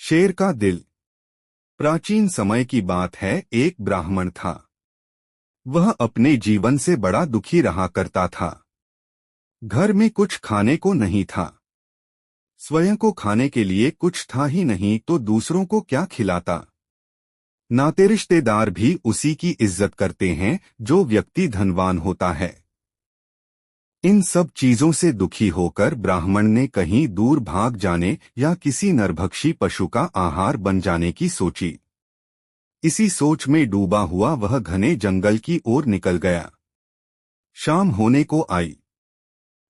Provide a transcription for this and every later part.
शेर का दिल। प्राचीन समय की बात है, एक ब्राह्मण था। वह अपने जीवन से बड़ा दुखी रहा करता था। घर में कुछ खाने को नहीं था। स्वयं को खाने के लिए कुछ था ही नहीं तो दूसरों को क्या खिलाता। नाते रिश्तेदार भी उसी की इज्जत करते हैं जो व्यक्ति धनवान होता है। इन सब चीजों से दुखी होकर ब्राह्मण ने कहीं दूर भाग जाने या किसी नरभक्षी पशु का आहार बन जाने की सोची। इसी सोच में डूबा हुआ वह घने जंगल की ओर निकल गया। शाम होने को आई।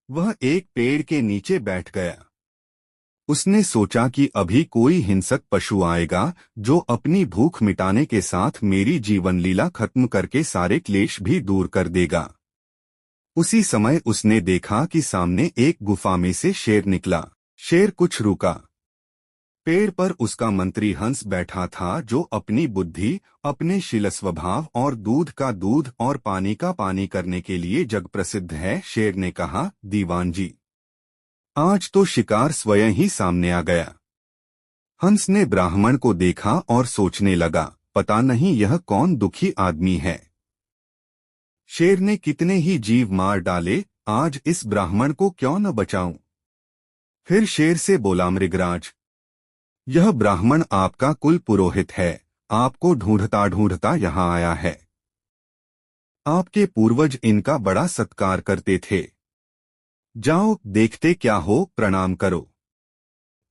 वह एक पेड़ के नीचे बैठ गया। उसने सोचा कि अभी कोई हिंसक पशु आएगा जो अपनी भूख मिटाने के साथ मेरी जीवन लीला खत्म करके सारे क्लेश भी दूर कर देगा। उसी समय उसने देखा कि सामने एक गुफा में से शेर निकला। शेर कुछ रुका। पेड़ पर उसका मंत्री हंस बैठा था जो अपनी बुद्धि, अपने शील स्वभाव और दूध का दूध और पानी का पानी करने के लिए जग प्रसिद्ध है। शेर ने कहा, दीवान जी, आज तो शिकार स्वयं ही सामने आ गया। हंस ने ब्राह्मण को देखा और सोचने लगा, पता नहीं यह कौन दुखी आदमी है। शेर ने कितने ही जीव मार डाले, आज इस ब्राह्मण को क्यों न बचाऊं। फिर शेर से बोला, मृगराज, यह ब्राह्मण आपका कुल पुरोहित है, आपको ढूंढता ढूंढता यहाँ आया है। आपके पूर्वज इनका बड़ा सत्कार करते थे। जाओ, देखते क्या हो, प्रणाम करो।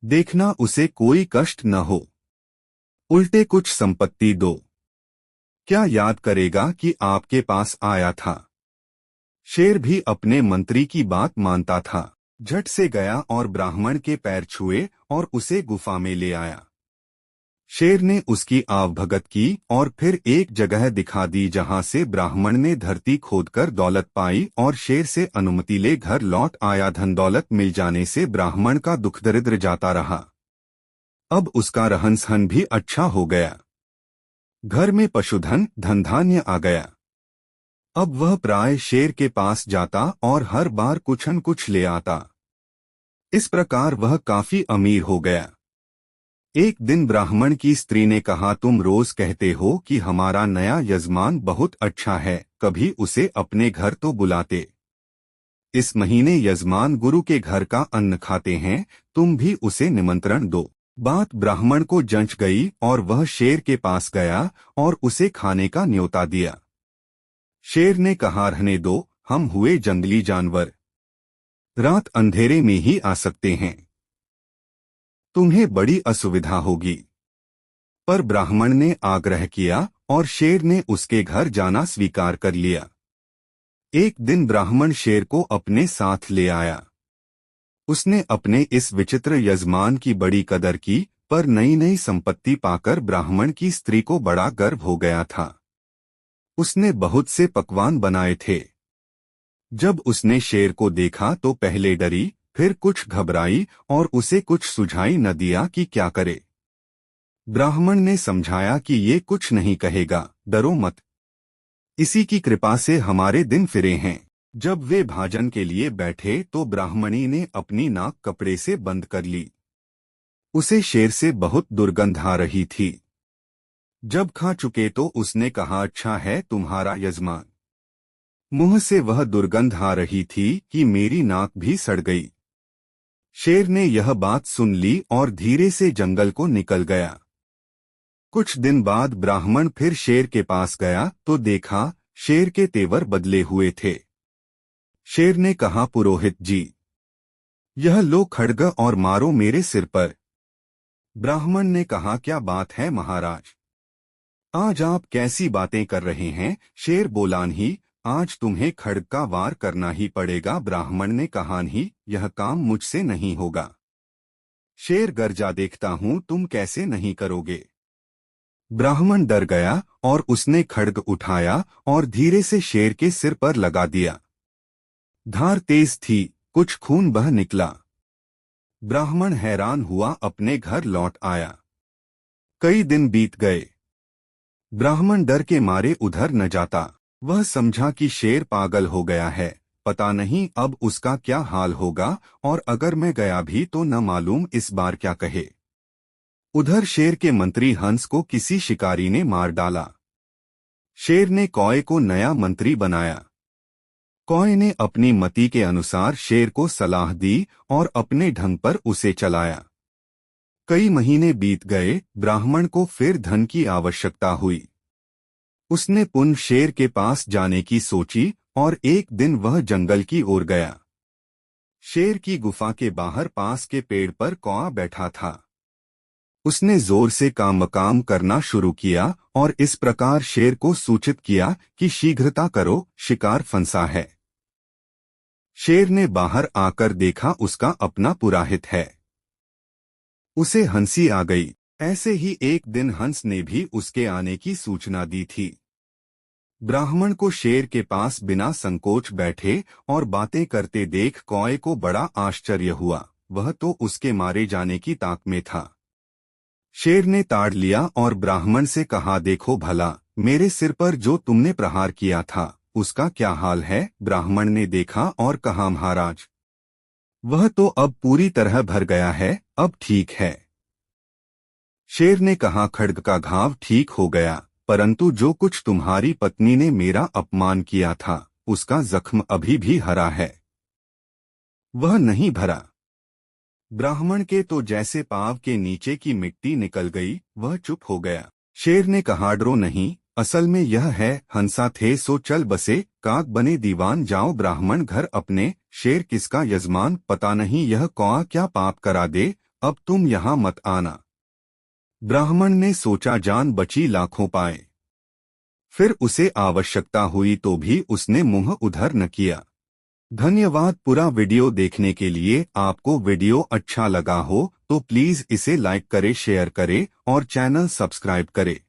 देखना उसे कोई कष्ट न हो। उल्टे कुछ संपत्ति दो। क्या याद करेगा कि आपके पास आया था। शेर भी अपने मंत्री की बात मानता था। झट से गया और ब्राह्मण के पैर छुए और उसे गुफा में ले आया। शेर ने उसकी आवभगत की और फिर एक जगह दिखा दी जहां से ब्राह्मण ने धरती खोदकर दौलत पाई और शेर से अनुमति ले घर लौट आया। धन दौलत मिल जाने से ब्राह्मण का दुख दरिद्र जाता रहा। अब उसका रहन सहन भी अच्छा हो गया। घर में पशुधन धन धान्य आ गया। अब वह प्राय शेर के पास जाता और हर बार कुछ न कुछ ले आता। इस प्रकार वह काफी अमीर हो गया। एक दिन ब्राह्मण की स्त्री ने कहा, तुम रोज कहते हो कि हमारा नया यजमान बहुत अच्छा है, कभी उसे अपने घर तो बुलाते। इस महीने यजमान गुरु के घर का अन्न खाते हैं, तुम भी उसे निमंत्रण दो। बात ब्राह्मण को जंच गई और वह शेर के पास गया और उसे खाने का न्योता दिया। शेर ने कहा, रहने दो, हम हुए जंगली जानवर, रात अंधेरे में ही आ सकते हैं, तुम्हें बड़ी असुविधा होगी। पर ब्राह्मण ने आग्रह किया और शेर ने उसके घर जाना स्वीकार कर लिया। एक दिन ब्राह्मण शेर को अपने साथ ले आया। उसने अपने इस विचित्र यजमान की बड़ी कदर की, पर नई नई संपत्ति पाकर ब्राह्मण की स्त्री को बड़ा गर्व हो गया था। उसने बहुत से पकवान बनाए थे। जब उसने शेर को देखा तो पहले डरी, फिर कुछ घबराई और उसे कुछ सुझाई न दिया कि क्या करे। ब्राह्मण ने समझाया कि ये कुछ नहीं कहेगा, डरो मत, इसी की कृपा से हमारे दिन फिरे हैं। जब वे भाजन के लिए बैठे तो ब्राह्मणी ने अपनी नाक कपड़े से बंद कर ली। उसे शेर से बहुत दुर्गंध आ रही थी। जब खा चुके तो उसने कहा, अच्छा है तुम्हारा यजमान। मुंह से वह दुर्गंध आ रही थी कि मेरी नाक भी सड़ गई। शेर ने यह बात सुन ली और धीरे से जंगल को निकल गया। कुछ दिन बाद ब्राह्मण फिर शेर के पास गया तो देखा शेर के तेवर बदले हुए थे। शेर ने कहा, पुरोहित जी, यह लो खड्ग और मारो मेरे सिर पर। ब्राह्मण ने कहा, क्या बात है महाराज, आज आप कैसी बातें कर रहे हैं। शेर बोला, नहीं, आज तुम्हें खड्ग का वार करना ही पड़ेगा। ब्राह्मण ने कहा, नहीं, यह काम मुझसे नहीं होगा। शेर गर्जा, देखता हूं तुम कैसे नहीं करोगे। ब्राह्मण डर गया और उसने खड्ग उठाया और धीरे से शेर के सिर पर लगा दिया। धार तेज थी, कुछ खून बह निकला। ब्राह्मण हैरान हुआ, अपने घर लौट आया। कई दिन बीत गए। ब्राह्मण डर के मारे उधर न जाता। वह समझा कि शेर पागल हो गया है, पता नहीं अब उसका क्या हाल होगा, और अगर मैं गया भी तो न मालूम इस बार क्या कहे। उधर शेर के मंत्री हंस को किसी शिकारी ने मार डाला। शेर ने कौए को नया मंत्री बनाया। कौए ने अपनी मति के अनुसार शेर को सलाह दी और अपने ढंग पर उसे चलाया। कई महीने बीत गए, ब्राह्मण को फिर धन की आवश्यकता हुई। उसने पुनः शेर के पास जाने की सोची और एक दिन वह जंगल की ओर गया। शेर की गुफा के बाहर पास के पेड़ पर कौआ बैठा था। उसने जोर से काम करना शुरू किया और इस प्रकार शेर को सूचित किया कि शीघ्रता करो, शिकार फंसा है। शेर ने बाहर आकर देखा उसका अपना पुराहित है। उसे हंसी आ गई। ऐसे ही एक दिन हंस ने भी उसके आने की सूचना दी थी। ब्राह्मण को शेर के पास बिना संकोच बैठे और बातें करते देख कौए को बड़ा आश्चर्य हुआ। वह तो उसके मारे जाने की ताक में था। शेर ने ताड़ लिया और ब्राह्मण से कहा, देखो भला, मेरे सिर पर जो तुमने प्रहार किया था उसका क्या हाल है? ब्राह्मण ने देखा और कहा, महाराज, वह तो अब पूरी तरह भर गया है, अब ठीक है। शेर ने कहा, खड्ग का घाव ठीक हो गया, परंतु जो कुछ तुम्हारी पत्नी ने मेरा अपमान किया था उसका जख्म अभी भी हरा है। वह नहीं भरा। ब्राह्मण के तो जैसे पांव के नीचे की मिट्टी निकल गई, वह चुप हो गया। शेर ने कहा, डरो नहीं, असल में यह है, हंसा थे सो चल बसे, काग बने दीवान जाओ ब्राह्मण घर अपने। शेर किसका यजमान पता नहीं, यह कौआ क्या पाप करा दे, अब तुम यहाँ मत आना। ब्राह्मण ने सोचा, जान बची लाखों पाए। फिर उसे आवश्यकता हुई तो भी उसने मुंह उधर न किया। धन्यवाद। पूरा वीडियो देखने के लिए। आपको वीडियो अच्छा लगा हो तो प्लीज इसे लाइक करे, शेयर करे और चैनल सब्सक्राइब करे।